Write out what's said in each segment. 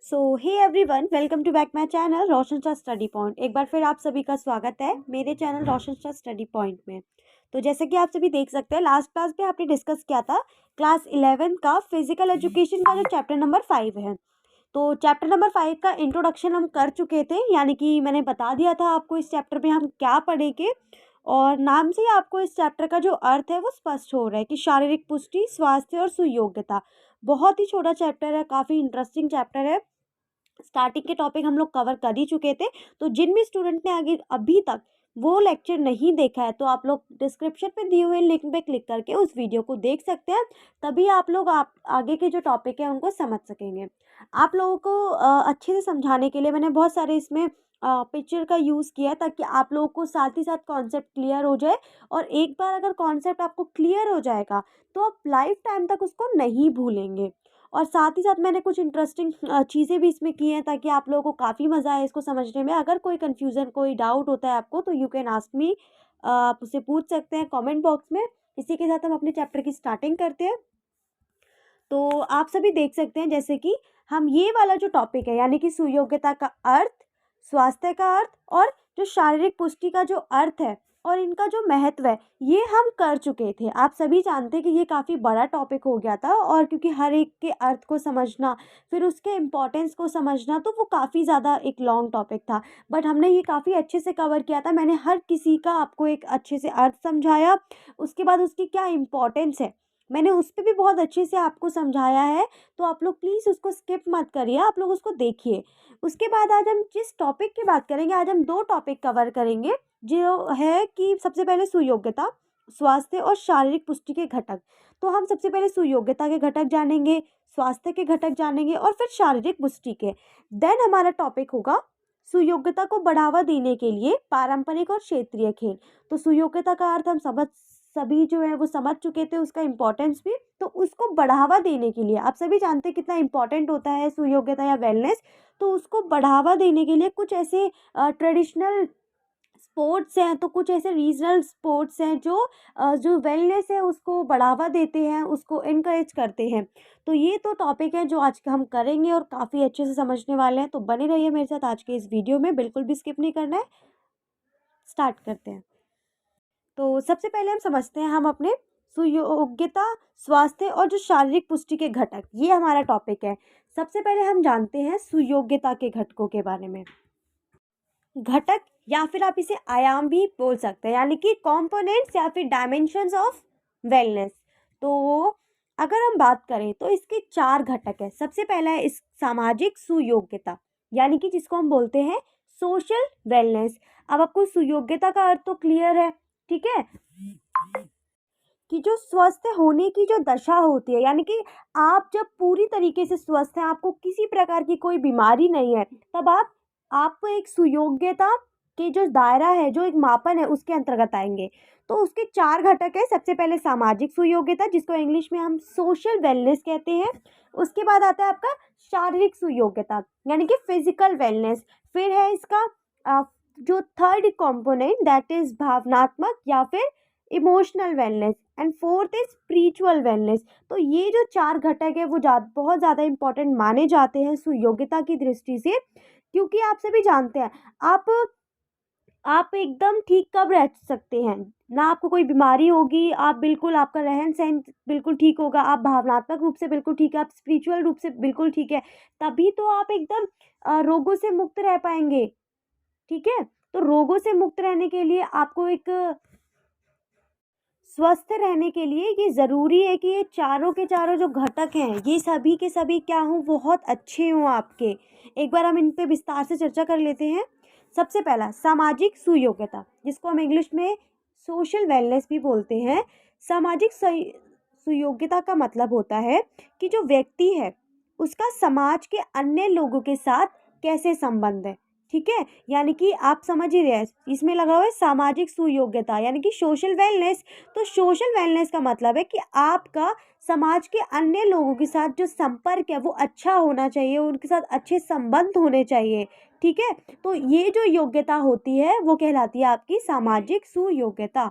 So hey everyone, welcome to back my channel Roshan star study point. एक बार फिर आप सभी का स्वागत है मेरे channel Roshan star study point में। तो जैसे कि आप सभी देख सकते हैं, लास्ट क्लास में आपने डिस्कस किया था क्लास 11 का फिजिकल एजुकेशन का जो चैप्टर नंबर 5 है। तो चैप्टर नंबर 5 का इंट्रोडक्शन हम कर चुके थे, यानी कि मैंने बता दिया था आपको इस चैप्टर में हम क्या पढ़ेंगे। और नाम से ही आपको इस चैप्टर का जो अर्थ है वो स्पष्ट हो रहा है कि शारीरिक पुष्टि, स्वास्थ्य और सुयोग्यता। बहुत ही छोटा चैप्टर है, काफ़ी इंटरेस्टिंग चैप्टर है। स्टार्टिंग के टॉपिक हम लोग कवर कर ही चुके थे। तो जिन भी स्टूडेंट ने आगे अभी तक वो लेक्चर नहीं देखा है, तो आप लोग डिस्क्रिप्शन में दिए हुए लिंक पे क्लिक करके उस वीडियो को देख सकते हैं। तभी आप लोग आगे के जो टॉपिक है उनको समझ सकेंगे। आप लोगों को अच्छे से समझाने के लिए मैंने बहुत सारे इसमें पिक्चर का यूज़ किया है, ताकि आप लोगों को साथ ही साथ कॉन्सेप्ट क्लियर हो जाए। और एक बार अगर कॉन्सेप्ट आपको क्लियर हो जाएगा तो आप लाइफ टाइम तक उसको नहीं भूलेंगे। और साथ ही साथ मैंने कुछ इंटरेस्टिंग चीज़ें भी इसमें की हैं, ताकि आप लोगों को काफ़ी मज़ा आए इसको समझने में। अगर कोई कन्फ्यूज़न, कोई डाउट होता है आपको, तो यू कैन आस्क मी, आप उससे पूछ सकते हैं कमेंट बॉक्स में। इसी के साथ हम अपने चैप्टर की स्टार्टिंग करते हैं। तो आप सभी देख सकते हैं, जैसे कि हम ये वाला जो टॉपिक है, यानी कि सुयोग्यता का अर्थ, स्वास्थ्य का अर्थ और जो शारीरिक पुष्टि का जो अर्थ है और इनका जो महत्व है, ये हम कर चुके थे। आप सभी जानते हैं कि ये काफ़ी बड़ा टॉपिक हो गया था, और क्योंकि हर एक के अर्थ को समझना, फिर उसके इम्पोर्टेंस को समझना, तो वो काफ़ी ज़्यादा एक लॉन्ग टॉपिक था। बट हमने ये काफ़ी अच्छे से कवर किया था। मैंने हर किसी का आपको एक अच्छे से अर्थ समझाया, उसके बाद उसकी क्या इम्पोर्टेंस है मैंने उस पे भी बहुत अच्छे से आपको समझाया है। तो आप लोग प्लीज़ उसको स्किप मत करिए, आप लोग उसको देखिए। उसके बाद आज हम जिस टॉपिक की बात करेंगे, आज हम 2 टॉपिक कवर करेंगे, जो है कि सबसे पहले सुयोग्यता, स्वास्थ्य और शारीरिक पुष्टि के घटक। तो हम सबसे पहले सुयोग्यता के घटक जानेंगे, स्वास्थ्य के घटक जानेंगे और फिर शारीरिक पुष्टि के। देन हमारा टॉपिक होगा सुयोग्यता को बढ़ावा देने के लिए पारंपरिक और क्षेत्रीय खेल। तो सुयोग्यता का अर्थ हम सभी जो है वो समझ चुके थे, उसका इम्पोर्टेंस भी। तो उसको बढ़ावा देने के लिए, आप सभी जानते हैं कितना इम्पोर्टेंट होता है सुयोग्यता या वेलनेस। तो उसको बढ़ावा देने के लिए कुछ ऐसे ट्रेडिशनल स्पोर्ट्स हैं, तो कुछ ऐसे रीजनल स्पोर्ट्स हैं जो वेलनेस है उसको बढ़ावा देते हैं, उसको इनकरेज करते हैं। तो ये तो टॉपिक है जो आज हम करेंगे और काफ़ी अच्छे से समझने वाले हैं। तो बने रहिए मेरे साथ आज के इस वीडियो में, बिल्कुल भी स्किप नहीं करना है। स्टार्ट करते हैं। तो सबसे पहले हम समझते हैं हम अपने सुयोग्यता, स्वास्थ्य और जो शारीरिक पुष्टि के घटक, ये हमारा टॉपिक है। सबसे पहले हम जानते हैं सुयोग्यता के घटकों के बारे में। घटक या फिर आप इसे आयाम भी बोल सकते हैं, यानी कि कंपोनेंट्स या फिर डायमेंशंस ऑफ वेलनेस। तो अगर हम बात करें तो इसके 4 घटक है। सबसे पहला है इस सामाजिक सुयोग्यता, यानी कि जिसको हम बोलते हैं सोशल वेलनेस। अब आपको सुयोग्यता का अर्थ तो क्लियर है, ठीक है, कि जो स्वस्थ होने की जो दशा होती है, यानी कि आप जब पूरी तरीके से स्वस्थ हैं, आपको किसी प्रकार की कोई बीमारी नहीं है, तब आप एक सुयोग्यता के जो दायरा है, जो एक मापन है, उसके अंतर्गत आएंगे। तो उसके 4 घटक है। सबसे पहले सामाजिक सुयोग्यता, जिसको इंग्लिश में हम सोशल वेलनेस कहते हैं। उसके बाद आता है आपका शारीरिक सुयोग्यता, यानी कि फिजिकल वेलनेस। फिर है इसका जो थर्ड कंपोनेंट, दैट इज भावनात्मक या फिर emotional wellness. And fourth is spiritual wellness. तो ये जो 4 घटक है वो बहुत ज़्यादा इंपॉर्टेंट माने जाते हैं सुयोग्यता की दृष्टि से, क्योंकि आप सभी जानते हैं आप आप एकदम ठीक कब रह सकते हैं, ना आपको कोई बीमारी होगी, आप बिल्कुल, आपका रहन सहन बिल्कुल ठीक होगा, आप भावनात्मक रूप से बिल्कुल ठीक है, आप स्पिरिचुअल रूप से बिल्कुल ठीक है, तभी तो आप एकदम रोगों से मुक्त रह पाएंगे। ठीक है, तो रोगों से मुक्त रहने के लिए आपको एक स्वस्थ रहने के लिए ये ज़रूरी है कि ये चारों के चारों जो घटक हैं, ये सभी के सभी क्या हों, बहुत अच्छे हों आपके। एक बार हम इन पे विस्तार से चर्चा कर लेते हैं। सबसे पहला सामाजिक सुयोग्यता, जिसको हम इंग्लिश में सोशल वेलनेस भी बोलते हैं। सामाजिक सुयोग्यता का मतलब होता है कि जो व्यक्ति है उसका समाज के अन्य लोगों के साथ कैसे संबंध है। ठीक है, यानी कि आप समझ ही रहे हैं, इसमें लगा हुआ है सामाजिक सुयोग्यता, यानी कि सोशल वेलनेस। तो सोशल वेलनेस का मतलब है कि आपका समाज के अन्य लोगों के साथ जो संपर्क है वो अच्छा होना चाहिए, उनके साथ अच्छे संबंध होने चाहिए। ठीक है, तो ये जो योग्यता होती है वो कहलाती है आपकी सामाजिक सुयोग्यता।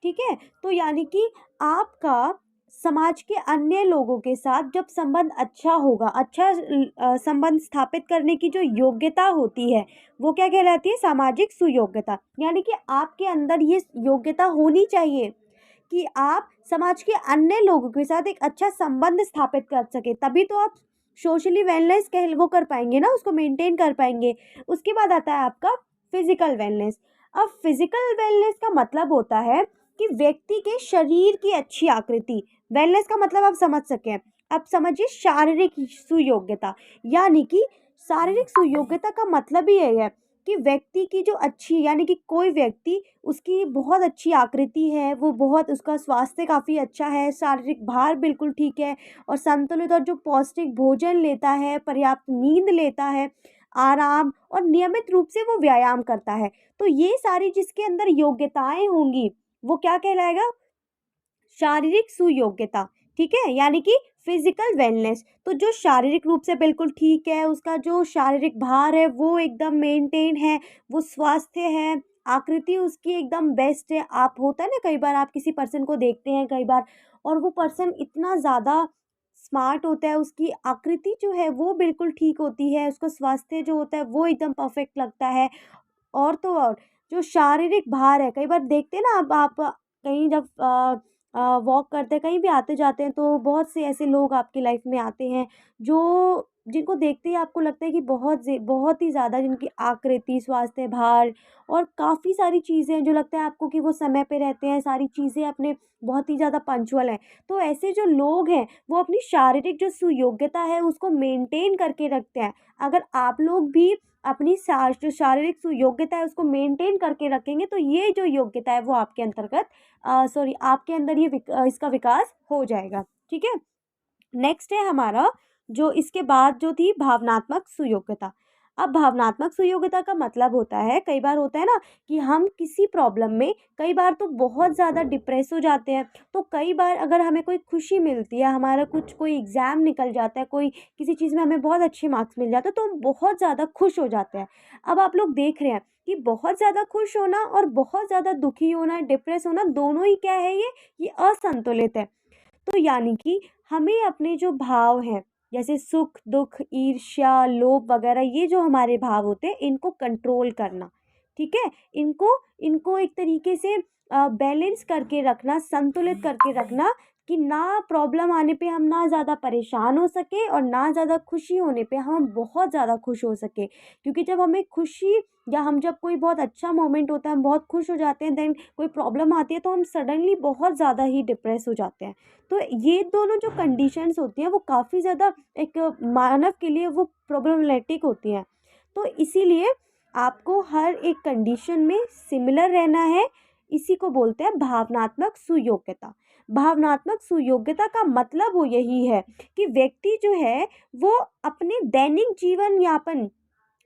ठीक है, तो यानी कि आपका समाज के अन्य लोगों के साथ जब संबंध अच्छा होगा, अच्छा संबंध स्थापित करने की जो योग्यता होती है वो क्या कहलाती है? सामाजिक सुयोग्यता। यानी कि आपके अंदर ये योग्यता होनी चाहिए कि आप समाज के अन्य लोगों के साथ एक अच्छा संबंध स्थापित कर सके, तभी तो आप सोशली वेलनेस कह वो कर पाएंगे ना, उसको मेंटेन कर पाएंगे। उसके बाद आता है आपका फिजिकल वेलनेस। अब फिजिकल वेलनेस का मतलब होता है कि व्यक्ति के शरीर की अच्छी आकृति। वेलनेस का मतलब आप समझ सकें, अब समझिए शारीरिक सुयोग्यता। यानी कि शारीरिक सुयोग्यता का मतलब ही यही है कि व्यक्ति की जो अच्छी, यानी कि कोई व्यक्ति, उसकी बहुत अच्छी आकृति है, वो बहुत, उसका स्वास्थ्य काफ़ी अच्छा है, शारीरिक भार बिल्कुल ठीक है और संतुलित और जो पौष्टिक भोजन लेता है, पर्याप्त नींद लेता है, आराम और नियमित रूप से वो व्यायाम करता है। तो ये सारी जिसके अंदर योग्यताएं होंगी वो क्या कहलाएगा? शारीरिक सुयोग्यता। ठीक है, यानी कि फिजिकल वेलनेस। तो जो शारीरिक रूप से बिल्कुल ठीक है, उसका जो शारीरिक भार है वो एकदम मेंटेन है, वो स्वास्थ्य है, आकृति उसकी एकदम बेस्ट है। आप होता है ना, कई बार आप किसी पर्सन को देखते हैं कई बार, और वो पर्सन इतना ज़्यादा स्मार्ट होता है, उसकी आकृति जो है वो बिल्कुल ठीक होती है, उसका स्वास्थ्य जो होता है वो एकदम परफेक्ट लगता है। और तो और जो शारीरिक भार है, कई बार देखते हैं ना आप कहीं जब वॉक करते हैं, कहीं भी आते जाते हैं, तो बहुत से ऐसे लोग आपकी लाइफ में आते हैं जो, जिनको देखते ही आपको लगता है कि बहुत ही ज़्यादा जिनकी आकृति, स्वास्थ्य, भार और काफ़ी सारी चीज़ें जो लगता है आपको कि वो समय पे रहते हैं, सारी चीज़ें अपने बहुत ही ज़्यादा पंक्चुअल हैं। तो ऐसे जो लोग हैं वो अपनी शारीरिक जो सुयोग्यता है उसको मेंटेन करके रखते हैं। अगर आप लोग भी अपनी जो शारीरिक सुयोग्यता है उसको मेंटेन करके रखेंगे तो ये जो योग्यता है वो आपके अंतर्गत सॉरी आपके अंदर ये इसका विकास हो जाएगा। ठीक है। नेक्स्ट है हमारा, जो इसके बाद जो थी भावनात्मक सुयोग्यता। अब भावनात्मक सुयोग्यता का मतलब होता है, कई बार होता है ना कि हम किसी प्रॉब्लम में कई बार तो बहुत ज़्यादा डिप्रेस हो जाते हैं, तो कई बार अगर हमें कोई खुशी मिलती है, हमारा कुछ कोई एग्ज़ाम निकल जाता है, कोई किसी चीज़ में हमें बहुत अच्छे मार्क्स मिल जाते हैं, तो हम बहुत ज़्यादा खुश हो जाते हैं। अब आप लोग देख रहे हैं कि बहुत ज़्यादा खुश होना और बहुत ज़्यादा दुखी होना, डिप्रेस होना, दोनों ही क्या है, ये असंतुलित है। तो यानी कि हमें अपने जो भाव हैं, जैसे सुख, दुख, ईर्ष्या, लोभ वगैरह, ये जो हमारे भाव होते हैं इनको कंट्रोल करना। ठीक है? इनको इनको एक तरीके से बैलेंस करके रखना, संतुलित करके रखना कि ना प्रॉब्लम आने पे हम ना ज़्यादा परेशान हो सकें और ना ज़्यादा खुशी होने पे हम बहुत ज़्यादा खुश हो सकें। क्योंकि जब हमें खुशी, या हम जब कोई बहुत अच्छा मोमेंट होता है, हम बहुत खुश हो जाते हैं, देन कोई प्रॉब्लम आती है तो हम सडनली बहुत ज़्यादा ही डिप्रेस हो जाते हैं। तो ये दोनों जो कंडीशंस होती हैं वो काफ़ी ज़्यादा एक मानव के लिए वो प्रॉब्लमेटिक होती हैं। तो इसीलिए आपको हर एक कंडीशन में सिमिलर रहना है। इसी को बोलते हैं भावनात्मक सुयोग्यता। भावनात्मक सुयोग्यता का मतलब वो यही है कि व्यक्ति जो है वो अपने दैनिक जीवन यापन,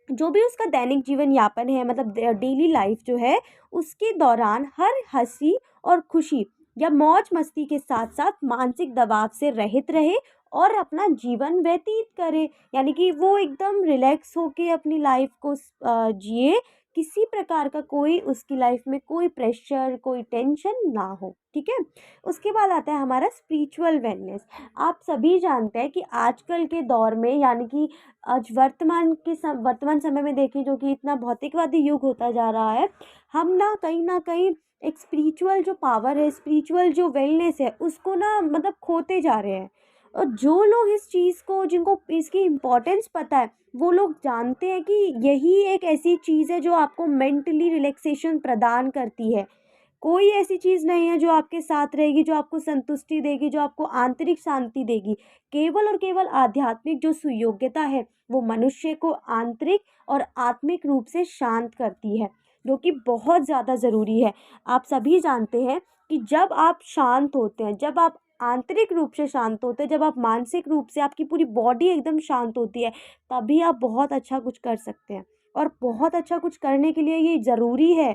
जो भी उसका दैनिक जीवन यापन है, मतलब डेली लाइफ जो है, उसके दौरान हर हंसी और खुशी या मौज मस्ती के साथ साथ मानसिक दबाव से रहित रहे और अपना जीवन व्यतीत करे। यानी कि वो एकदम रिलैक्स होके अपनी लाइफ को जिए, किसी प्रकार का कोई उसकी लाइफ में कोई प्रेशर, कोई टेंशन ना हो। ठीक है। उसके बाद आता है हमारा स्पिरिचुअल वेलनेस। आप सभी जानते हैं कि आजकल के दौर में, यानी कि आज वर्तमान समय में देखें, जो कि इतना भौतिकवादी युग होता जा रहा है, हम ना कहीं एक स्पिरिचुअल जो पावर है, स्पिरिचुअल जो वेलनेस है, उसको ना मतलब खोते जा रहे हैं। और जो लोग इस चीज़ को, जिनको इसकी इम्पोर्टेंस पता है, वो लोग जानते हैं कि यही एक ऐसी चीज़ है जो आपको मेंटली रिलैक्सेशन प्रदान करती है। कोई ऐसी चीज़ नहीं है जो आपके साथ रहेगी, जो आपको संतुष्टि देगी, जो आपको आंतरिक शांति देगी। केवल और केवल आध्यात्मिक जो सुयोग्यता है वो मनुष्य को आंतरिक और आत्मिक रूप से शांत करती है, जो कि बहुत ज़्यादा ज़रूरी है। आप सभी जानते हैं कि जब आप शांत होते हैं, जब आप आंतरिक रूप से शांत होते हैं, जब आप मानसिक रूप से, आपकी पूरी बॉडी एकदम शांत होती है, तभी आप बहुत अच्छा कुछ कर सकते हैं। और बहुत अच्छा कुछ करने के लिए ये ज़रूरी है,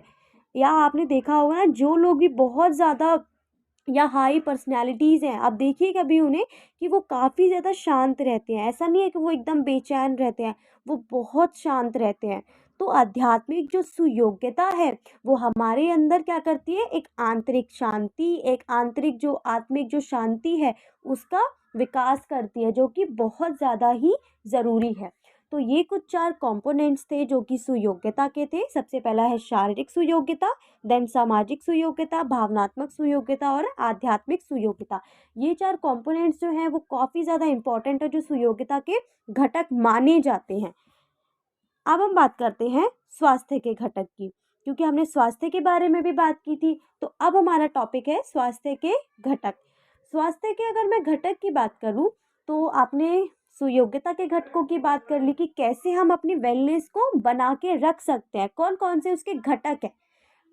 या आपने देखा होगा ना, जो लोग भी बहुत ज़्यादा या हाई पर्सनैलिटीज़ हैं, आप देखिए कभी उन्हें कि वो काफ़ी ज़्यादा शांत रहते हैं। ऐसा नहीं है कि वो एकदम बेचैन रहते हैं, वो बहुत शांत रहते हैं। तो आध्यात्मिक जो सुयोग्यता है वो हमारे अंदर क्या करती है, एक आंतरिक शांति, एक आंतरिक जो आत्मिक जो शांति है उसका विकास करती है, जो कि बहुत ज़्यादा ही ज़रूरी है। तो ये कुछ 4 कंपोनेंट्स थे जो कि सुयोग्यता के थे। सबसे पहला है शारीरिक सुयोग्यता, देन सामाजिक सुयोग्यता, भावनात्मक सुयोग्यता और आध्यात्मिक सुयोग्यता। ये 4 कंपोनेंट्स जो हैं वो काफ़ी ज़्यादा इम्पॉर्टेंट है, जो सुयोग्यता के घटक माने जाते हैं। अब हम बात करते हैं स्वास्थ्य के घटक की, क्योंकि हमने स्वास्थ्य के बारे में भी बात की थी। तो अब हमारा टॉपिक है स्वास्थ्य के घटक। स्वास्थ्य के अगर मैं घटक की बात करूं तो आपने सुयोग्यता के घटकों की बात कर ली कि कैसे हम अपनी वेलनेस को बना के रख सकते हैं, कौन कौन से उसके घटक हैं।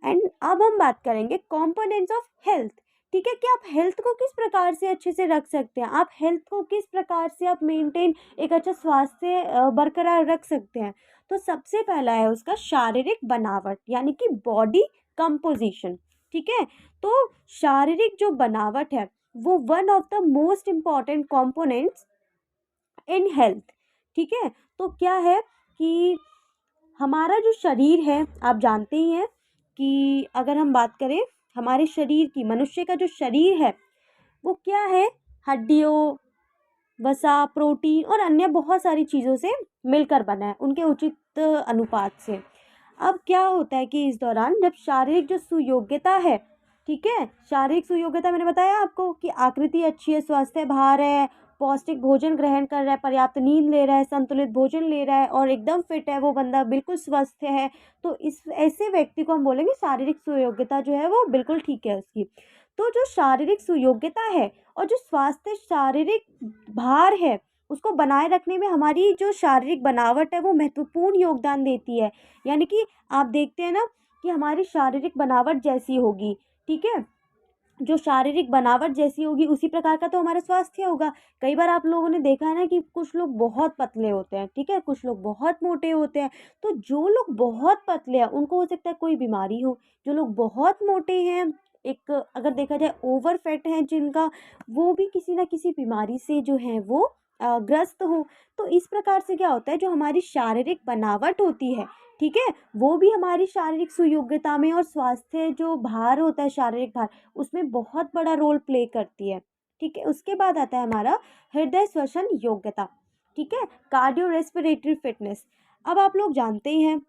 एंड अब हम बात करेंगे कंपोनेंट्स ऑफ हेल्थ। ठीक है, कि आप हेल्थ को किस प्रकार से अच्छे से रख सकते हैं, आप हेल्थ को किस प्रकार से आप मेंटेन एक अच्छा स्वास्थ्य बरकरार रख सकते हैं। तो सबसे पहला है उसका शारीरिक बनावट, यानी कि बॉडी कंपोजिशन। ठीक है, तो शारीरिक जो बनावट है वो one of the most important components in health. ठीक है, तो क्या है कि हमारा जो शरीर है, आप जानते ही हैं कि अगर हम बात करें हमारे शरीर की, मनुष्य का जो शरीर है वो क्या है, हड्डियों, वसा, प्रोटीन और अन्य बहुत सारी चीज़ों से मिलकर बना है, उनके उचित अनुपात से। अब क्या होता है कि इस दौरान जब शारीरिक जो सुयोग्यता है, ठीक है, शारीरिक सुयोग्यता मैंने बताया आपको कि आकृति अच्छी है, स्वास्थ्य भार है, पौष्टिक भोजन ग्रहण कर रहा है, पर्याप्त नींद ले रहा है, संतुलित भोजन ले रहा है और एकदम फिट है, वो बंदा बिल्कुल स्वस्थ है। तो इस ऐसे व्यक्ति को हम बोलेंगे शारीरिक सुयोग्यता जो है वो बिल्कुल ठीक है उसकी। तो जो शारीरिक सुयोग्यता है और जो स्वास्थ्य शारीरिक भार है उसको बनाए रखने में हमारी जो शारीरिक बनावट है वो महत्वपूर्ण योगदान देती है। यानी कि आप देखते हैं ना कि हमारी शारीरिक बनावट जैसी होगी, ठीक है, जो शारीरिक बनावट जैसी होगी उसी प्रकार का तो हमारा स्वास्थ्य होगा। कई बार आप लोगों ने देखा है ना कि कुछ लोग बहुत पतले होते हैं, ठीक है, कुछ लोग बहुत मोटे होते हैं। तो जो लोग बहुत पतले हैं उनको हो सकता है कोई बीमारी हो, जो लोग बहुत मोटे हैं, एक अगर देखा जाए ओवर फैट हैं जिनका, वो भी किसी ना किसी बीमारी से जो है वो ग्रस्त हो। तो इस प्रकार से क्या होता है, जो हमारी शारीरिक बनावट होती है, ठीक है, वो भी हमारी शारीरिक सुयोग्यता में और स्वास्थ्य जो भार होता है, शारीरिक भार, उसमें बहुत बड़ा रोल प्ले करती है। ठीक है, उसके बाद आता है हमारा हृदय श्वसन योग्यता। ठीक है, कार्डियो रेस्पिरेटरी फिटनेस। अब आप लोग जानते ही हैं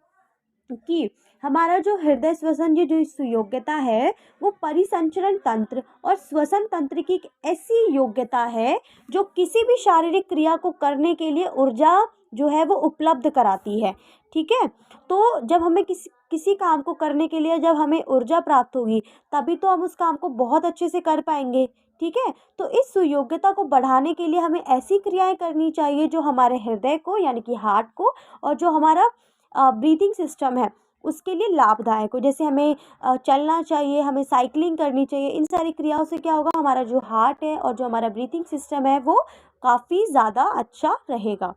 कि हमारा जो हृदय श्वसन की जो सुयोग्यता है वो परिसंचरण तंत्र और श्वसन तंत्र की एक ऐसी योग्यता है जो किसी भी शारीरिक क्रिया को करने के लिए ऊर्जा जो है वो उपलब्ध कराती है। ठीक है, तो जब हमें किसी काम को करने के लिए जब हमें ऊर्जा प्राप्त होगी तभी तो हम उस काम को बहुत अच्छे से कर पाएंगे। ठीक है, तो इस सुयोग्यता को बढ़ाने के लिए हमें ऐसी क्रियाएं करनी चाहिए जो हमारे हृदय को यानी कि हार्ट को और जो हमारा ब्रीथिंग सिस्टम है उसके लिए लाभदायक हो। जैसे हमें चलना चाहिए, हमें साइकिलिंग करनी चाहिए। इन सारी क्रियाओं से क्या होगा, हमारा जो हार्ट है और जो हमारा ब्रीथिंग सिस्टम है वो काफ़ी ज़्यादा अच्छा रहेगा।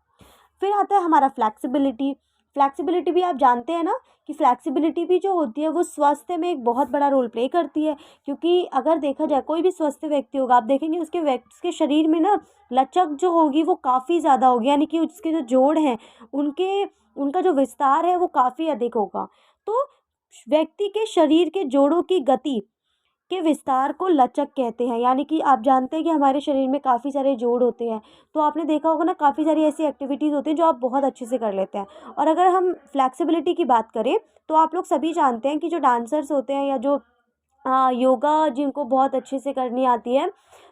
फिर आता है हमारा फ्लैक्सिबिलिटी। फ्लैक्सिबिलिटी भी आप जानते हैं ना कि फ्लैक्सिबिलिटी भी जो होती है वो स्वास्थ्य में एक बहुत बड़ा रोल प्ले करती है। क्योंकि अगर देखा जाए कोई भी स्वस्थ व्यक्ति होगा, आप देखेंगे उसके शरीर में ना लचक जो होगी वो काफ़ी ज़्यादा होगी, यानी कि उसके जो जोड़ हैं उनके उनका जो विस्तार है वो काफ़ी अधिक होगा। तो व्यक्ति के शरीर के जोड़ों की गति के विस्तार को लचक कहते हैं। यानी कि आप जानते हैं कि हमारे शरीर में काफ़ी सारे जोड़ होते हैं, तो आपने देखा होगा ना काफ़ी सारी ऐसी एक्टिविटीज़ होती हैं जो आप बहुत अच्छे से कर लेते हैं। और अगर हम फ्लैक्सिबिलिटी की बात करें तो आप लोग सभी जानते हैं कि जो डांसर्स होते हैं या जो योगा जिनको बहुत अच्छे से करनी आती है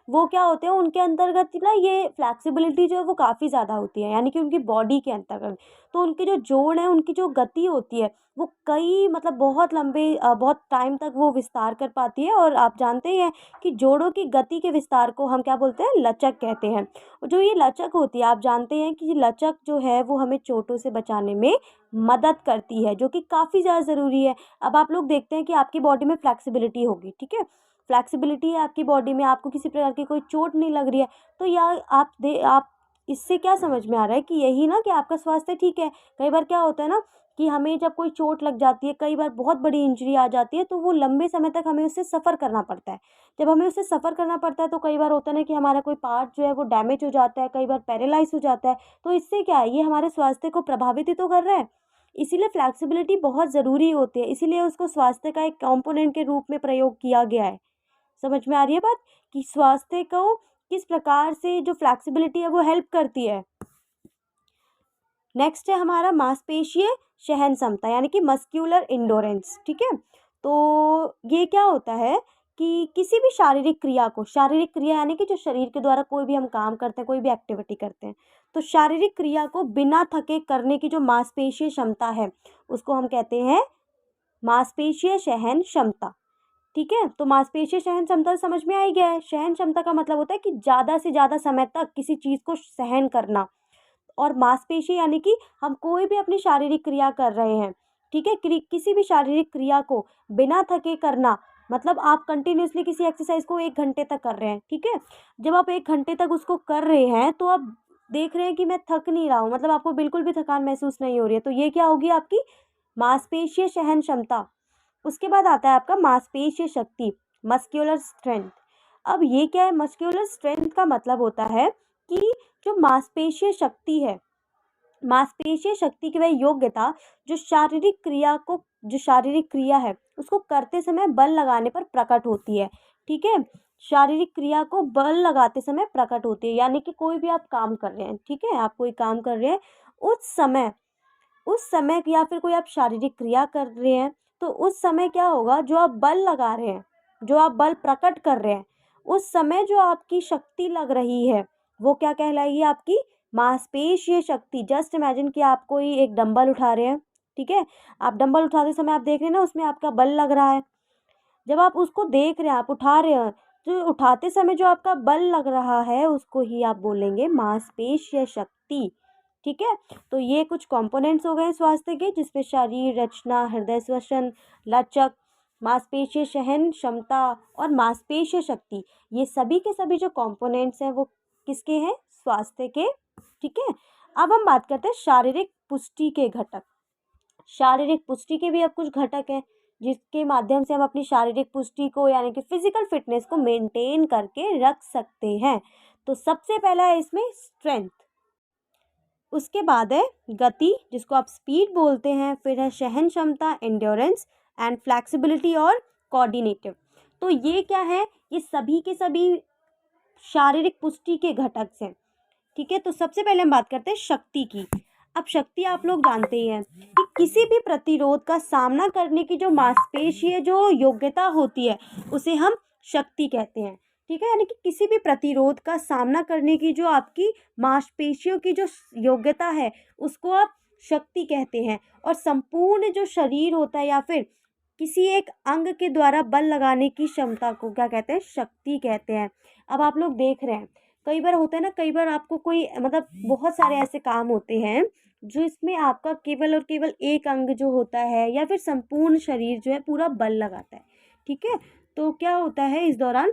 वो क्या होते हैं, उनके अंतर्गत ना ये फ्लैक्सिबिलिटी जो है वो काफ़ी ज़्यादा होती है, यानी कि उनकी बॉडी के अंतर्गत। तो उनके जो जोड़ हैं, उनकी जो गति होती है वो कई मतलब बहुत लंबे बहुत टाइम तक वो विस्तार कर पाती है। और आप जानते ही हैं कि जोड़ों की गति के विस्तार को हम क्या बोलते हैं, लचक कहते हैं। और जो ये लचक होती है, आप जानते हैं कि लचक जो है वो हमें चोटों से बचाने में मदद करती है, जो कि काफ़ी ज़्यादा ज़रूरी है। अब आप लोग देखते हैं कि आपकी बॉडी में फ्लैक्सिबिलिटी होगी, ठीक है, फ्लैक्सिबिलिटी है आपकी बॉडी में, आपको किसी प्रकार की कोई चोट नहीं लग रही है, तो या आप इससे क्या समझ में आ रहा है कि यही ना कि आपका स्वास्थ्य ठीक है। कई बार क्या होता है ना कि हमें जब कोई चोट लग जाती है, कई बार बहुत बड़ी इंजरी आ जाती है, तो वो लंबे समय तक हमें उससे सफ़र करना पड़ता है। जब हमें उससे सफ़र करना पड़ता है तो कई बार होता है ना कि हमारा कोई पार्ट जो है वो डैमेज हो जाता है, कई बार पैरालाइज हो जाता है। तो इससे क्या है, ये हमारे स्वास्थ्य को प्रभावित ही तो कर रहा है। इसीलिए फ्लैक्सिबिलिटी बहुत ज़रूरी होती है, इसीलिए उसको स्वास्थ्य का एक कंपोनेंट के रूप में प्रयोग किया गया है। समझ में आ रही है बात कि स्वास्थ्य को किस प्रकार से जो फ्लैक्सिबिलिटी है वो हेल्प करती है। नेक्स्ट है हमारा मांसपेशीय सहन क्षमता यानी कि मस्क्यूलर इंडोरेंस। ठीक है, तो ये क्या होता है कि किसी भी शारीरिक क्रिया को, शारीरिक क्रिया यानी कि जो शरीर के द्वारा कोई भी हम काम करते हैं, कोई भी एक्टिविटी करते हैं, तो शारीरिक क्रिया को बिना थके करने की जो मांसपेशीय क्षमता है उसको हम कहते हैं मांसपेशीय सहन क्षमता। ठीक है, तो मांसपेशीय सहन क्षमता समझ में आ ही गया है। सहन क्षमता का मतलब होता है कि ज़्यादा से ज़्यादा समय तक किसी चीज़ को सहन करना। और मांसपेशी यानी कि हम कोई भी अपनी शारीरिक क्रिया कर रहे हैं, ठीक है, किसी भी शारीरिक क्रिया को बिना थके करना, मतलब आप कंटिन्यूसली किसी एक्सरसाइज को 1 घंटे तक कर रहे हैं। ठीक है, जब आप 1 घंटे तक उसको कर रहे हैं तो आप देख रहे हैं कि मैं थक नहीं रहा हूँ, मतलब आपको बिल्कुल भी थकान महसूस नहीं हो रही है, तो ये क्या होगी आपकी मांसपेशीय सहन क्षमता। उसके बाद आता है आपका मांसपेशीय शक्ति, मस्क्यूलर स्ट्रेंथ। अब ये क्या है, मस्क्यूलर स्ट्रेंथ का मतलब होता है कि जो मांसपेशीय शक्ति है, मांसपेशीय शक्ति की वह योग्यता जो शारीरिक क्रिया को, जो शारीरिक क्रिया है उसको करते समय बल लगाने पर प्रकट होती है। ठीक है, शारीरिक क्रिया को बल लगाते समय प्रकट होती है, यानी कि कोई भी आप काम कर रहे हैं, ठीक है, आप कोई काम कर रहे हैं, उस समय या फिर कोई आप शारीरिक क्रिया कर रहे हैं, तो उस समय क्या होगा, जो आप बल लगा रहे हैं, जो आप बल प्रकट कर रहे हैं, उस समय जो आपकी शक्ति लग रही है वो क्या कहलाएगी, आपकी मांसपेशीय शक्ति। जस्ट इमेजिन कि आप कोई एक डंबल उठा रहे हैं, ठीक है, आप डंबल उठाते समय आप देख रहे हैं ना उसमें आपका बल लग रहा है। जब आप उसको देख रहे हैं, आप उठा रहे हैं, तो उठाते समय जो आपका बल लग रहा है उसको ही आप बोलेंगे मांसपेशीय शक्ति। ठीक है, तो ये कुछ कंपोनेंट्स हो गए स्वास्थ्य के, जिसमें शरीर रचना, हृदय श्वसन, लचक, मांसपेशीय सहन क्षमता और मांसपेशीय शक्ति, ये सभी के सभी जो कंपोनेंट्स हैं वो किसके हैं, स्वास्थ्य के। ठीक है, अब हम बात करते हैं शारीरिक पुष्टि के घटक। शारीरिक पुष्टि के भी अब कुछ घटक हैं जिसके माध्यम से हम अपनी शारीरिक पुष्टि को यानी कि फिजिकल फिटनेस को मेंटेन करके रख सकते हैं। तो सबसे पहला है इसमें स्ट्रेंथ, उसके बाद है गति जिसको आप स्पीड बोलते हैं, फिर है सहन क्षमता एंड्योरेंस एंड फ्लेक्सिबिलिटी और कोऑर्डिनेटिव। तो ये क्या है, ये सभी के सभी शारीरिक पुष्टि के घटक हैं। ठीक है, तो सबसे पहले हम बात करते हैं शक्ति की। अब शक्ति आप लोग जानते ही हैं कि किसी भी प्रतिरोध का सामना करने की जो मांसपेशीय जो योग्यता होती है उसे हम शक्ति कहते हैं। ठीक है, यानी कि किसी भी प्रतिरोध का सामना करने की जो आपकी मांसपेशियों की जो योग्यता है उसको आप शक्ति कहते हैं। और संपूर्ण जो शरीर होता है या फिर किसी एक अंग के द्वारा बल लगाने की क्षमता को क्या कहते हैं, शक्ति कहते हैं। अब आप लोग देख रहे हैं कई बार होता है ना, कई बार आपको कोई मतलब बहुत सारे ऐसे काम होते हैं जो इसमें आपका केवल और केवल एक अंग जो होता है या फिर संपूर्ण शरीर जो है पूरा बल लगाता है। ठीक है, तो क्या होता है इस दौरान,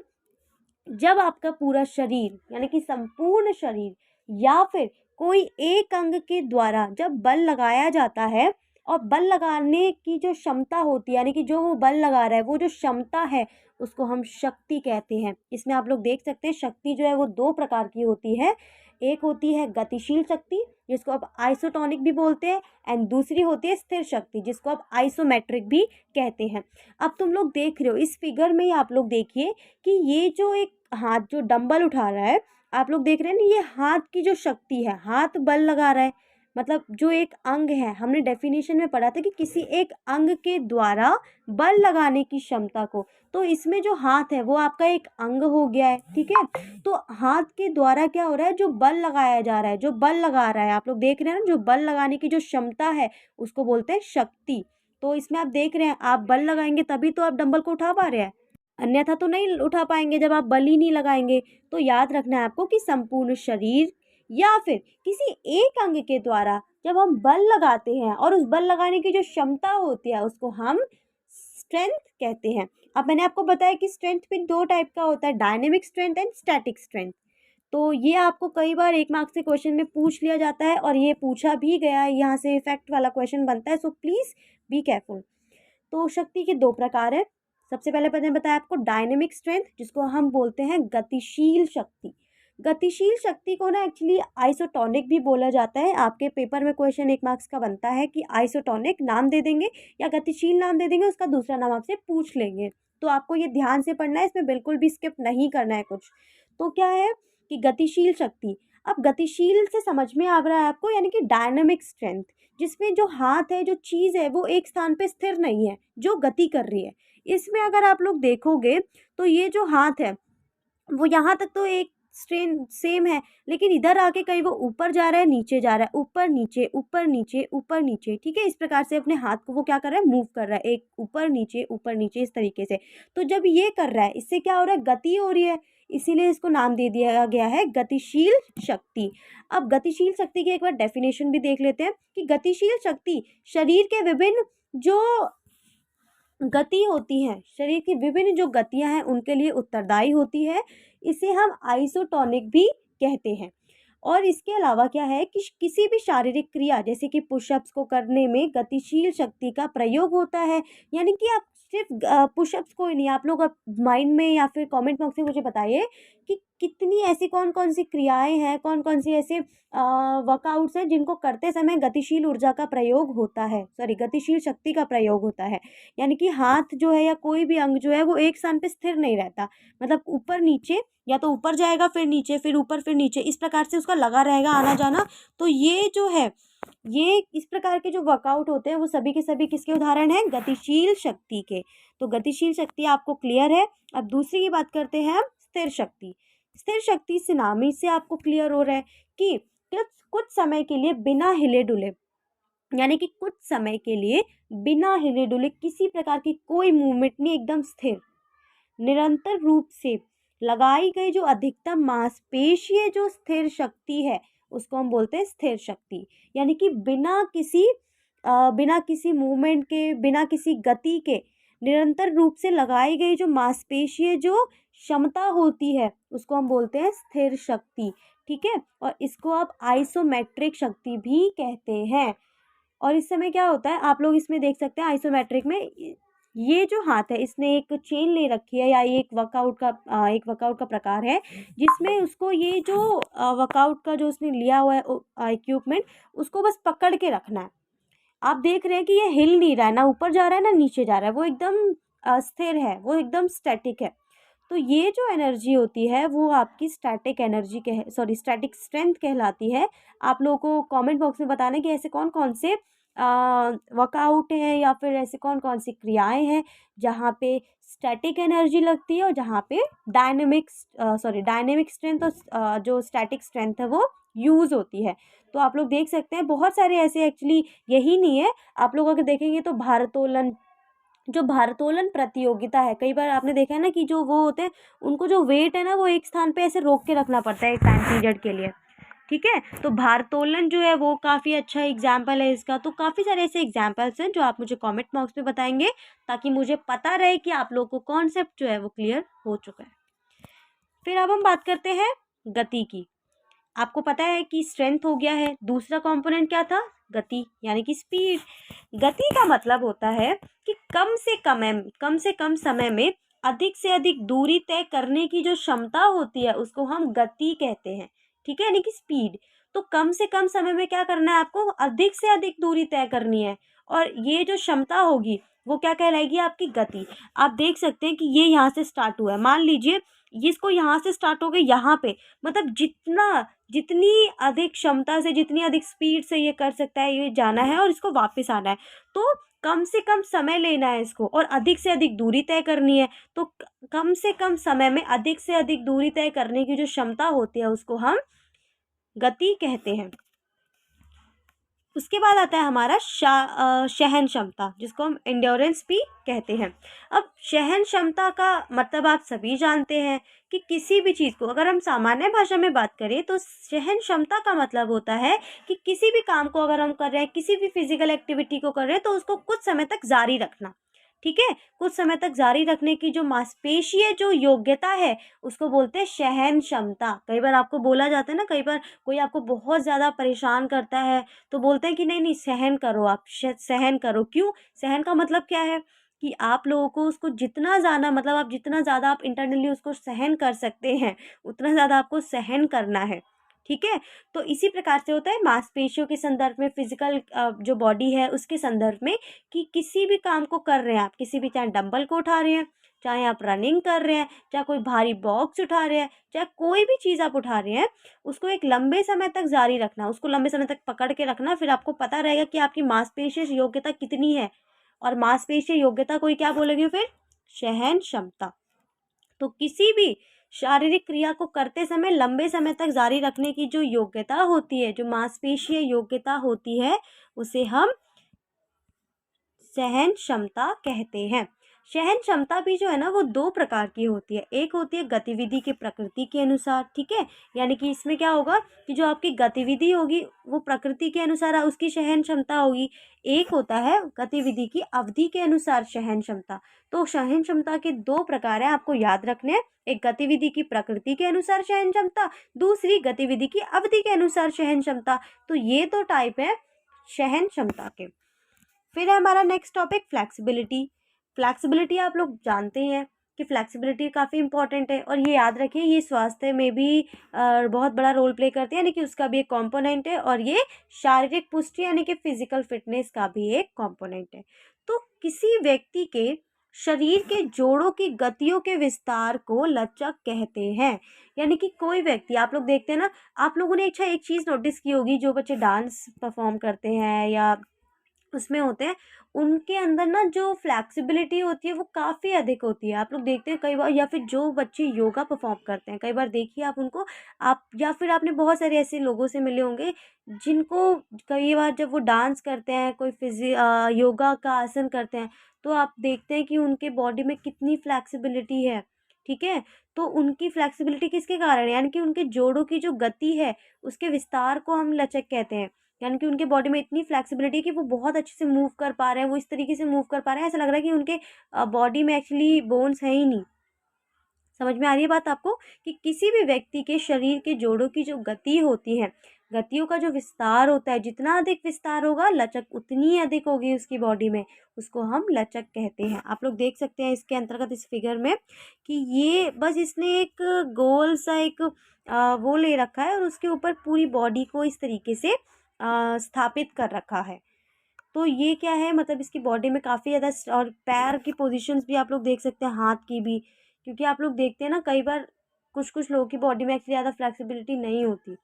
जब आपका पूरा शरीर यानी कि संपूर्ण शरीर या फिर कोई एक अंग के द्वारा जब बल लगाया जाता है और बल लगाने की जो क्षमता होती है यानी कि जो वो बल लगा रहा है वो जो क्षमता है उसको हम शक्ति कहते हैं। इसमें आप लोग देख सकते हैं शक्ति जो है वो 2 प्रकार की होती है, एक होती है गतिशील शक्ति जिसको आप आइसोटोनिक भी बोलते हैं एंड दूसरी होती है स्थिर शक्ति जिसको आप आइसोमेट्रिक भी कहते हैं। अब तुम लोग देख रहे हो इस फिगर में ही, आप लोग देखिए कि ये जो एक हाथ जो डंबल उठा रहा है, आप लोग देख रहे हैं ना, ये हाथ की जो शक्ति है, हाथ बल लगा रहा है, मतलब जो एक अंग है, हमने डेफिनेशन में पढ़ा था कि किसी एक अंग के द्वारा बल लगाने की क्षमता को, तो इसमें जो हाथ है वो आपका एक अंग हो गया है। ठीक है, तो हाथ के द्वारा क्या हो रहा है, जो बल लगाया जा रहा है, जो बल लगा रहा है, आप लोग देख रहे हैं ना, जो बल लगाने की जो क्षमता है उसको बोलते हैं शक्ति। तो इसमें आप देख रहे हैं, आप बल लगाएंगे तभी तो आप डंबल को उठा पा रहे हैं, अन्यथा तो नहीं उठा पाएंगे जब आप बल ही नहीं लगाएंगे। तो याद रखना है आपको कि संपूर्ण शरीर या फिर किसी एक अंग के द्वारा जब हम बल लगाते हैं और उस बल लगाने की जो क्षमता होती है उसको हम स्ट्रेंथ कहते हैं। अब मैंने आपको बताया कि स्ट्रेंथ भी 2 टाइप का होता है, dynamic strength and static strength. तो ये आपको कई बार 1 मार्क्स के क्वेश्चन में पूछ लिया जाता है और ये पूछा भी गया है, यहाँ से इफेक्ट वाला क्वेश्चन बनता है, सो प्लीज़ बी केयरफुल। तो शक्ति के 2 प्रकार है। सबसे पहले मैंने बताया आपको डायनेमिक स्ट्रेंथ जिसको हम बोलते हैं गतिशील शक्ति। गतिशील शक्ति को ना एक्चुअली आइसोटोनिक भी बोला जाता है। आपके पेपर में क्वेश्चन 1 मार्क्स का बनता है कि आइसोटोनिक नाम दे देंगे या गतिशील नाम दे देंगे, उसका दूसरा नाम आपसे पूछ लेंगे। तो आपको ये ध्यान से पढ़ना है, इसमें बिल्कुल भी स्किप नहीं करना है कुछ। तो क्या है कि गतिशील शक्ति, अब गतिशील से समझ में आ रहा है आपको, यानी कि डायनामिक स्ट्रेंथ, जिसमें जो हाथ है, जो चीज़ है, वो एक स्थान पे स्थिर नहीं है, जो गति कर रही है। इसमें अगर आप लोग देखोगे तो ये जो हाथ है वो यहाँ तक तो एक स्ट्रेन सेम है, लेकिन इधर आके कहीं वो ऊपर जा रहा है, नीचे जा रहा है, ऊपर नीचे, ऊपर नीचे, ऊपर नीचे, ठीक है। इस प्रकार से अपने हाथ को वो क्या कर रहा है, मूव कर रहा है, एक ऊपर नीचे इस तरीके से। तो जब ये कर रहा है, इससे क्या हो रहा है, गति हो रही है, इसीलिए इसको नाम दे दिया गया है गतिशील शक्ति। अब गतिशील शक्ति की एक बार डेफिनेशन भी देख लेते हैं कि गतिशील शक्ति शरीर के विभिन्न जो गति होती है, शरीर की विभिन्न जो गतियां हैं उनके लिए उत्तरदायी होती है। इसे हम आइसोटोनिक भी कहते हैं। और इसके अलावा क्या है कि किसी भी शारीरिक क्रिया जैसे कि पुशअप्स को करने में गतिशील शक्ति का प्रयोग होता है। यानी कि आप सिर्फ पुशअप्स को ही नहीं, आप लोग माइंड में या फिर कमेंट बॉक्स में मुझे बताइए कि कितनी ऐसी कौन कौन सी क्रियाएं हैं, कौन कौन सी ऐसे वर्कआउट्स हैं जिनको करते समय गतिशील ऊर्जा का प्रयोग होता है, सॉरी गतिशील शक्ति का प्रयोग होता है। यानी कि हाथ जो है या कोई भी अंग जो है वो एक स्थान पे स्थिर नहीं रहता, मतलब ऊपर नीचे, या तो ऊपर जाएगा फिर नीचे, फिर ऊपर फिर नीचे, इस प्रकार से उसका लगा रहेगा आना जाना। तो ये जो है, ये इस प्रकार के जो वर्कआउट होते हैं वो सभी के सभी किसके उदाहरण हैं, गतिशील शक्ति के। तो गतिशील शक्ति आपको क्लियर है। अब दूसरी की बात करते हैं हम, स्थिर शक्ति। स्थिर शक्ति से नाम ही से आपको क्लियर हो रहा है कि कुछ समय के लिए बिना हिले डुले, यानी कि कुछ समय के लिए बिना हिले डुले किसी प्रकार की कोई मूवमेंट नहीं, एकदम स्थिर, निरंतर रूप से लगाई गई जो अधिकतम मांसपेशीय जो स्थिर शक्ति है उसको हम बोलते हैं स्थिर शक्ति। यानी कि बिना किसी मूवमेंट के, बिना किसी गति के निरंतर रूप से लगाई गई जो मांसपेशीय जो क्षमता होती है उसको हम बोलते हैं स्थिर शक्ति, ठीक है। और इसको आप आइसोमेट्रिक शक्ति भी कहते हैं। और इस समय क्या होता है, आप लोग इसमें देख सकते हैं आइसोमेट्रिक में, ये जो हाथ है इसने एक चेन ले रखी है, या ये एक वर्कआउट का प्रकार है जिसमें उसको ये जो वर्कआउट का जो उसने लिया हुआ है इक्विपमेंट, उसको बस पकड़ के रखना है। आप देख रहे हैं कि ये हिल नहीं रहा है, ना ऊपर जा रहा है ना नीचे जा रहा है, वो एकदम स्थिर है, वो एकदम स्टैटिक है। तो ये जो एनर्जी होती है वो आपकी स्टैटिक एनर्जी स्टैटिक स्ट्रेंथ कहलाती है। आप लोगों को कमेंट बॉक्स में बताना है कि ऐसे कौन कौन से वर्कआउट हैं या फिर ऐसे कौन कौन सी क्रियाएं हैं जहाँ पे स्टैटिक एनर्जी लगती है और जहाँ पे डायनेमिक स्ट्रेंथ और जो स्टैटिक स्ट्रेंथ है वो यूज़ होती है। तो आप लोग देख सकते हैं बहुत सारे ऐसे, एक्चुअली यही नहीं है, आप लोग अगर देखेंगे तो भारोत्तोलन प्रतियोगिता है, कई बार आपने देखा है ना कि जो वो होते हैं उनको जो वेट है ना वो एक स्थान पे ऐसे रोक के रखना पड़ता है एक टाइम पीरियड के लिए, ठीक है। तो भारोत्तोलन जो है वो काफ़ी अच्छा एग्जाम्पल है इसका। तो काफ़ी सारे ऐसे एग्जाम्पल्स हैं जो आप मुझे कमेंट बॉक्स में बताएंगे ताकि मुझे पता रहे कि आप लोगों को कॉन्सेप्ट जो है वो क्लियर हो चुका है। फिर अब हम बात करते हैं गति की। आपको पता है कि स्ट्रेंथ हो गया है, दूसरा कंपोनेंट क्या था, गति, यानी कि स्पीड। गति का मतलब होता है कि कम से कम समय में अधिक से अधिक दूरी तय करने की जो क्षमता होती है उसको हम गति कहते हैं, ठीक है, यानी कि स्पीड। तो कम से कम समय में क्या करना है आपको, अधिक से अधिक दूरी तय करनी है, और ये जो क्षमता होगी वो क्या कहलाएगी, आपकी गति। आप देख सकते हैं कि ये यहाँ से स्टार्ट हुआ है, मान लीजिए इसको यहाँ से स्टार्ट हो गए यहाँ पे, मतलब जितनी अधिक क्षमता से, जितनी अधिक स्पीड से ये कर सकता है, ये जाना है और इसको वापस आना है। तो कम से कम समय लेना है इसको और अधिक से अधिक दूरी तय करनी है। तो कम से कम समय में अधिक से अधिक दूरी तय करने की जो क्षमता होती है उसको हम गति कहते हैं। उसके बाद आता है हमारा सहन क्षमता, जिसको हम एंड्योरेंस भी कहते हैं। अब सहन क्षमता का मतलब आप सभी जानते हैं कि किसी भी चीज़ को अगर हम सामान्य भाषा में बात करें तो सहन क्षमता का मतलब होता है कि किसी भी काम को अगर हम कर रहे हैं, किसी भी फिजिकल एक्टिविटी को कर रहे हैं तो उसको कुछ समय तक जारी रखना, ठीक है। कुछ समय तक जारी रखने की जो मांसपेशीय जो योग्यता है उसको बोलते हैं सहन क्षमता। कई बार आपको बोला जाता है ना, कई बार कोई आपको बहुत ज़्यादा परेशान करता है तो बोलते हैं कि नहीं नहीं सहन करो, आप सहन करो। क्यों, सहन का मतलब क्या है कि आप लोगों को उसको जितना ज़्यादा मतलब आप जितना ज़्यादा आप इंटरनली उसको सहन कर सकते हैं, उतना ज़्यादा आपको सहन करना है, ठीक है? तो इसी प्रकार से होता है मांसपेशियों के संदर्भ में, फिज़िकल जो बॉडी है उसके संदर्भ में, कि किसी भी काम को कर रहे हैं आप, किसी भी चाहे डंबल को उठा रहे हैं, चाहे आप रनिंग कर रहे हैं, चाहे कोई भारी बॉक्स उठा रहे हैं, चाहे कोई भी चीज़ आप उठा रहे हैं, उसको एक लंबे समय तक जारी रखना, उसको लंबे समय तक पकड़ के रखना, फिर आपको पता रहेगा कि आपकी मांसपेशियों योग्यता कितनी है। और मांसपेशीय योग्यता को ही क्या बोलेंगे फिर? सहन क्षमता। तो किसी भी शारीरिक क्रिया को करते समय लंबे समय तक जारी रखने की जो योग्यता होती है, जो मांसपेशीय योग्यता होती है, उसे हम सहन क्षमता कहते हैं। सहन क्षमता भी जो है ना वो दो प्रकार की होती है। एक होती है गतिविधि की प्रकृति के अनुसार, ठीक है, यानी कि इसमें क्या होगा कि जो आपकी गतिविधि होगी वो प्रकृति के अनुसार उसकी सहन क्षमता होगी। एक होता है गतिविधि की अवधि के अनुसार सहन क्षमता। तो सहन क्षमता के दो प्रकार हैं, आपको याद रखने हैं। एक गतिविधि की प्रकृति के अनुसार सहन क्षमता, दूसरी गतिविधि की अवधि के अनुसार सहन क्षमता। तो ये दो टाइप है सहन क्षमता के। फिर है हमारा नेक्स्ट टॉपिक फ्लेक्सिबिलिटी। फ्लेक्सिबिलिटी आप लोग जानते हैं कि फ्लेक्सिबिलिटी काफ़ी इंपॉर्टेंट है, और ये याद रखिए ये स्वास्थ्य में भी बहुत बड़ा रोल प्ले करते हैं, यानी कि उसका भी एक कंपोनेंट है, और ये शारीरिक पुष्टि यानी कि फिजिकल फिटनेस का भी एक कंपोनेंट है। तो किसी व्यक्ति के शरीर के जोड़ों की गतियों के विस्तार को लचक कहते हैं। यानी कि कोई व्यक्ति, आप लोग देखते हैं ना, आप लोगों ने अच्छा एक चीज़ नोटिस की होगी, जो बच्चे डांस परफॉर्म करते हैं या उसमें होते हैं, उनके अंदर ना जो फ्लेक्सिबिलिटी होती है वो काफ़ी अधिक होती है। आप लोग देखते हैं कई बार, या फिर जो बच्चे योगा परफॉर्म करते हैं, कई बार देखिए आप उनको, आप या फिर आपने बहुत सारे ऐसे लोगों से मिले होंगे जिनको कई बार जब वो डांस करते हैं, कोई योगा का आसन करते हैं, तो आप देखते हैं कि उनके बॉडी में कितनी फ्लेक्सिबिलिटी है, ठीक है? तो उनकी फ्लेक्सिबिलिटी किसके कारण है? यानी कि उनके जोड़ों की जो गति है, उसके विस्तार को हम लचक कहते हैं। यानी कि उनके बॉडी में इतनी फ्लेक्सिबिलिटी है कि वो बहुत अच्छे से मूव कर पा रहे हैं, वो इस तरीके से मूव कर पा रहे हैं, ऐसा लग रहा है कि उनके बॉडी में एक्चुअली बोन्स हैं ही नहीं। समझ में आ रही है बात आपको? कि किसी भी व्यक्ति के शरीर के जोड़ों की जो गति होती है, गतियों का जो विस्तार होता है, जितना अधिक विस्तार होगा, लचक उतनी अधिक होगी उसकी बॉडी में, उसको हम लचक कहते हैं। आप लोग देख सकते हैं इसके अंतर्गत इस फिगर में कि ये बस इसने एक गोल सा एक वो ले रखा है, और उसके ऊपर पूरी बॉडी को इस तरीके से स्थापित कर रखा है। तो ये क्या है, मतलब इसकी बॉडी में काफ़ी ज़्यादा और पैर की पोजीशंस भी आप लोग देख सकते हैं, हाथ की भी, क्योंकि आप लोग देखते हैं ना कई बार कुछ कुछ लोगों की बॉडी में एक्चुअली ज़्यादा फ्लेक्सिबिलिटी नहीं होती,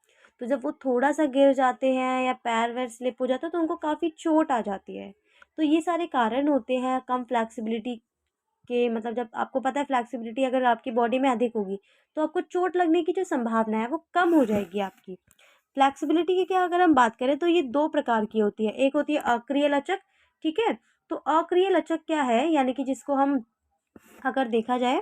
तो जब वो थोड़ा सा गिर जाते हैं या पैर वैर स्लिप हो जाता है तो उनको काफ़ी चोट आ जाती है। तो ये सारे कारण होते हैं कम फ्लेक्सिबिलिटी के, मतलब जब आपको पता है फ्लेक्सिबिलिटी अगर आपकी बॉडी में अधिक होगी तो आपको चोट लगने की जो संभावना है वो कम हो जाएगी आपकी। फ्लेक्सिबिलिटी की क्या अगर हम बात करें तो ये दो प्रकार की होती है। एक होती है अक्रिय लचक, ठीक है? तो अक्रिय लचक क्या है, यानी कि जिसको हम अगर देखा जाए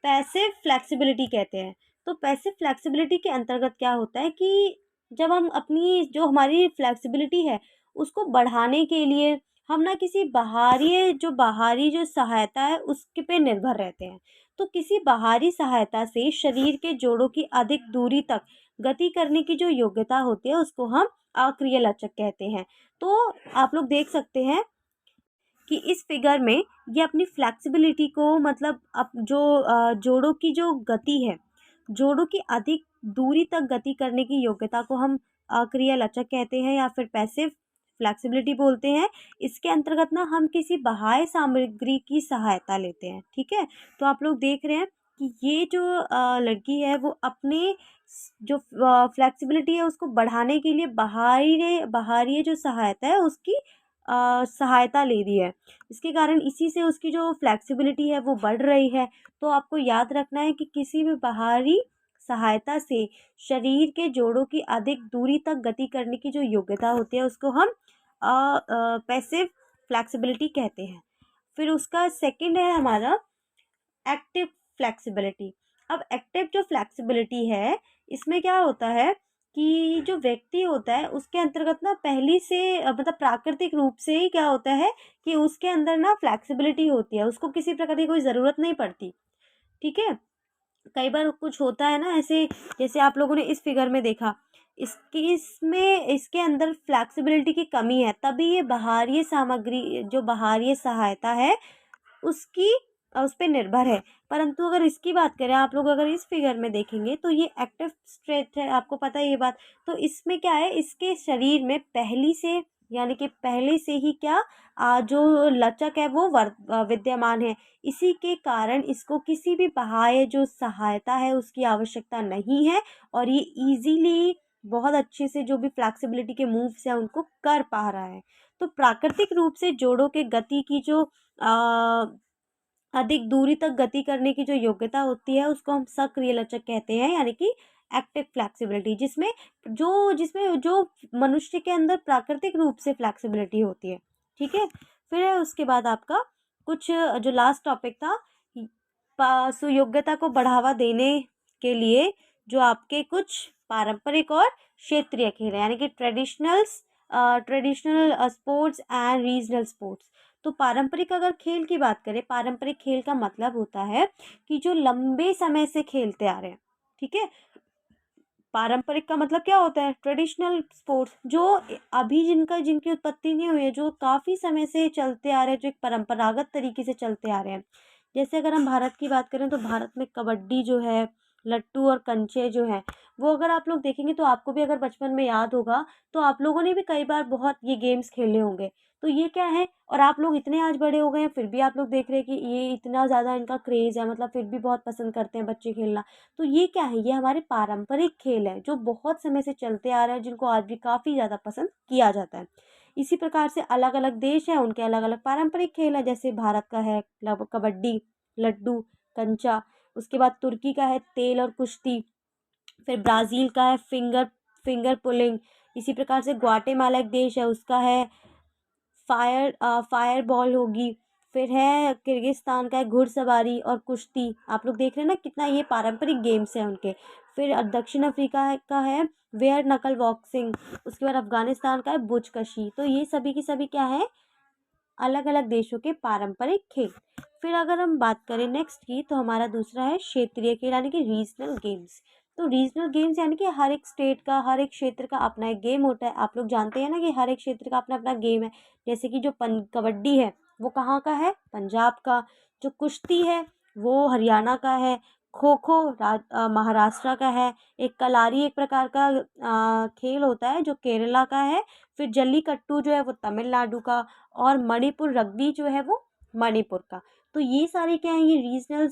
पैसिव फ्लेक्सिबिलिटी कहते हैं। तो पैसिव फ्लेक्सिबिलिटी के अंतर्गत क्या होता है कि जब हम अपनी जो हमारी फ्लेक्सिबिलिटी है उसको बढ़ाने के लिए हम ना किसी बाहरी जो सहायता है उसके पे निर्भर रहते हैं। तो किसी बाहरी सहायता से शरीर के जोड़ों की अधिक दूरी तक गति करने की जो योग्यता होती है उसको हम अक्रिय लचक कहते हैं। तो आप लोग देख सकते हैं कि इस फिगर में ये अपनी फ्लेक्सिबिलिटी को, मतलब अब जो जोड़ों की जो गति है, जोड़ों की अधिक दूरी तक गति करने की योग्यता को हम अक्रिय लचक कहते हैं या फिर पैसिव फ्लेक्सिबिलिटी बोलते हैं। इसके अंतर्गत ना हम किसी बाह्य सामग्री की सहायता लेते हैं, ठीक है? तो आप लोग देख रहे हैं कि ये जो लड़की है वो अपने जो फ्लेक्सिबिलिटी है उसको बढ़ाने के लिए बाहरी जो सहायता है उसकी सहायता ले रही है। इसके कारण इसी से उसकी जो फ्लेक्सिबिलिटी है वो बढ़ रही है। तो आपको याद रखना है कि किसी भी बाहरी सहायता से शरीर के जोड़ों की अधिक दूरी तक गति करने की जो योग्यता होती है उसको हम पैसिव फ्लेक्सिबिलिटी कहते हैं। फिर उसका सेकंड है हमारा एक्टिव फ्लेक्सिबिलिटी। अब एक्टिव जो फ्लेक्सिबिलिटी है इसमें क्या होता है कि जो व्यक्ति होता है उसके अंतर्गत ना पहली से मतलब प्राकृतिक रूप से ही क्या होता है कि उसके अंदर ना फ्लेक्सिबिलिटी होती है, उसको किसी प्रकार की कोई ज़रूरत नहीं पड़ती, ठीक है? कई बार कुछ होता है ना ऐसे, जैसे आप लोगों ने इस फिगर में देखा इसके अंदर फ्लैक्सिबिलिटी की कमी है, तभी ये बाहरी सामग्री जो बाहरी सहायता है उसकी उस पे निर्भर है। परंतु अगर इसकी बात करें, आप लोग अगर इस फिगर में देखेंगे तो ये एक्टिव स्टेट है, आपको पता है ये बात। तो इसमें क्या है, इसके शरीर में पहले से ही क्या जो लचक है वो विद्यमान है। इसी के कारण इसको किसी भी बाह्य जो सहायता है उसकी आवश्यकता नहीं है, और ये इजीली बहुत अच्छे से जो भी फ्लैक्सिबिलिटी के मूव्स हैं उनको कर पा रहा है। तो प्राकृतिक रूप से जोड़ों के गति की जो अधिक दूरी तक गति करने की जो योग्यता होती है उसको हम सक्रिय लचक कहते हैं, यानी कि एक्टिव फ्लैक्सिबिलिटी, जिसमें जो मनुष्य के अंदर प्राकृतिक रूप से फ्लैक्सिबिलिटी होती है। ठीक है, फिर है उसके बाद आपका कुछ जो लास्ट टॉपिक था, सुयोग्यता को बढ़ावा देने के लिए जो आपके कुछ पारंपरिक और क्षेत्रीय खेल है, यानी कि traditional sports and regional sports. तो पारंपरिक अगर खेल की बात करें, पारंपरिक खेल का मतलब होता है कि जो लंबे समय से खेलते आ रहे हैं। ठीक है, पारंपरिक का मतलब क्या होता है, ट्रेडिशनल स्पोर्ट्स, जो अभी जिनकी उत्पत्ति नहीं हुई है, जो काफ़ी समय से चलते आ रहे हैं, जो एक परंपरागत तरीके से चलते आ रहे हैं। जैसे अगर हम भारत की बात करें तो भारत में कबड्डी जो है, लट्टू और कंचे जो है, वो अगर आप लोग देखेंगे तो आपको भी अगर बचपन में याद होगा तो आप लोगों ने भी कई बार बहुत ये गेम्स खेले होंगे। तो ये क्या है, और आप लोग इतने आज बड़े हो गए हैं फिर भी आप लोग देख रहे हैं कि ये इतना ज़्यादा इनका क्रेज़ है, मतलब फिर भी बहुत पसंद करते हैं बच्चे खेलना। तो ये क्या है, ये हमारे पारंपरिक खेल है जो बहुत समय से चलते आ रहे हैं, जिनको आज भी काफ़ी ज़्यादा पसंद किया जाता है। इसी प्रकार से अलग अलग देश हैं, उनके अलग अलग पारंपरिक खेल है। जैसे भारत का है कबड्डी, लड्डू, कंचा। उसके बाद तुर्की का है तेल और कुश्ती। फिर ब्राज़ील का है फिंगर पुलिंग। इसी प्रकार से ग्वाटेमाला एक देश है, उसका है फायर बॉल होगी। फिर है किर्गिस्तान का है घुड़सवारी और कुश्ती। आप लोग देख रहे हैं ना कितना ये पारंपरिक गेम्स हैं उनके। फिर दक्षिण अफ्रीका का है वेयर नकल बॉक्सिंग। उसके बाद अफगानिस्तान का है बुचकशी। तो ये सभी की सभी क्या है, अलग अलग देशों के पारंपरिक खेल। फिर अगर हम बात करें नेक्स्ट की, तो हमारा दूसरा है क्षेत्रीय खेल, यानी कि रीजनल गेम्स। तो रीजनल गेम्स यानी कि हर एक स्टेट का, हर एक क्षेत्र का अपना एक गेम होता है। आप लोग जानते हैं ना कि हर एक क्षेत्र का अपना अपना गेम है। जैसे कि जो कबड्डी है वो कहाँ का है, पंजाब का। जो कुश्ती है वो हरियाणा का है। खो खो महाराष्ट्र का है। एक कलारी एक प्रकार का खेल होता है जो केरला का है। फिर जल्लीकट्टू जो है वो तमिलनाडु का। और मणिपुर रग्बी जो है वो मणिपुर का। तो ये सारे क्या हैं, ये रीजनल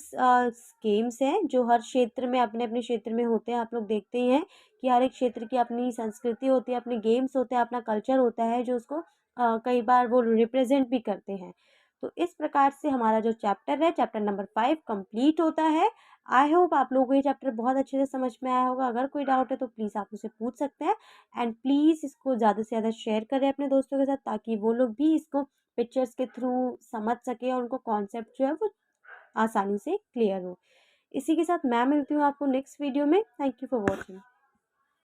गेम्स हैं जो हर क्षेत्र में अपने अपने क्षेत्र में होते हैं। आप लोग देखते ही हैं कि हर एक क्षेत्र की अपनी संस्कृति होती है, अपने गेम्स होते हैं, अपना कल्चर होता है जो उसको कई बार वो रिप्रेजेंट भी करते हैं। तो इस प्रकार से हमारा जो चैप्टर है, चैप्टर नंबर 5 कंप्लीट होता है। आई होप आप लोगों को ये चैप्टर बहुत अच्छे से समझ में आया होगा। अगर कोई डाउट है तो प्लीज़ आप मुझसे पूछ सकते हैं। एंड प्लीज़ इसको ज़्यादा से ज़्यादा शेयर करें अपने दोस्तों के साथ, ताकि वो लोग भी इसको पिक्चर्स के थ्रू समझ सके और उनको कॉन्सेप्ट जो है वो आसानी से क्लियर हो। इसी के साथ मैं मिलती हूँ आपको नेक्स्ट वीडियो में। Thank you for watching.